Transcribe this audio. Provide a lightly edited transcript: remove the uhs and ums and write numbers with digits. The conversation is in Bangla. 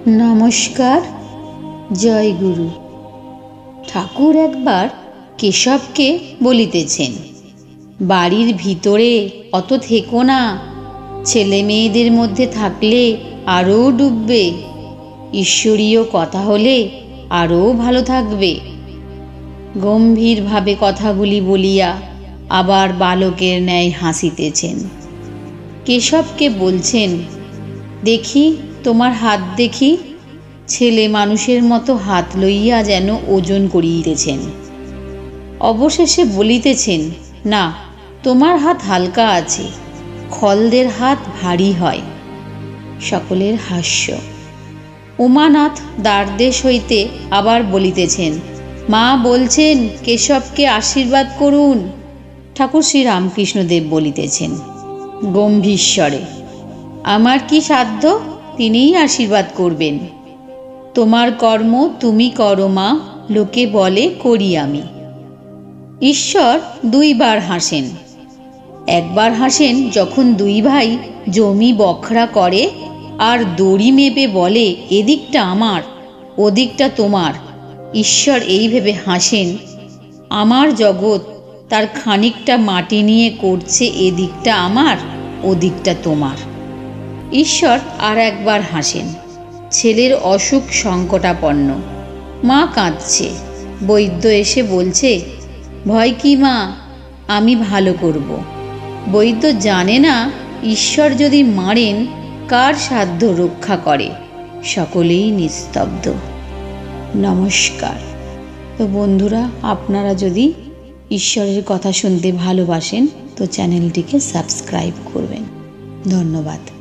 নমস্কার, জয় গুরু। ঠাকুর একবার কেশবকে বলিতেছেন, বাড়ির ভিতরে অত থেকো না, ছেলে মেয়েদের মধ্যে থাকলে আরও ডুববে, ঈশ্বরীয় কথা হলে আরও ভালো থাকবে। গম্ভীরভাবে কথাগুলি বলিয়া আবার বালকের ন্যায় হাসিতেছেন। কেশবকে বলছেন, দেখি তোমার হাত দেখি। ছেলে মানুষের মতো হাত লইয়া যেন ওজন করিতেছেন। অবশেষে বলিতেছেন, না, তোমার হাত হালকা আছে, খলদের হাত ভারী হয়। সকলের হাস্য। উমানাথ দ্বারদেশ হইতে আবার বলিতেছেন, মা বলছেন কেশবকে আশীর্বাদ করুন। ঠাকুর শ্রী রামকৃষ্ণদেব বলিতেছেন গম্ভীর স্বরে, আমার কি সাধ্য, তিনিই আশীর্বাদ করবেন। তোমার কর্ম তুমি করো মা, লোকে বলে করি আমি। ঈশ্বর দুইবার হাসেন। একবার হাসেন যখন দুই ভাই জমি বখরা করে আর দড়ি মেপে বলে এদিকটা আমার, ওদিকটা তোমার। ঈশ্বর এই ভেবে হাসেন, আমার জগৎ তার খানিকটা মাটি নিয়ে করছে এদিকটা আমার, ওদিকটা তোমার। ঈশ্বর আর একবার হাসেন। ছেলের অসুখ সংকটাপন্ন, মা কাঁদছে। বৈদ্য এসে বলছে, ভয় কি মা, আমি ভালো করব। বৈদ্য জানে না ঈশ্বর যদি মারেন কার সাধ্য রক্ষা করে। সকলেই নিস্তব্ধ। নমস্কার। তো বন্ধুরা, আপনারা যদি ঈশ্বরের কথা শুনতে ভালোবাসেন তো চ্যানেলটিকে সাবস্ক্রাইব করবেন। ধন্যবাদ।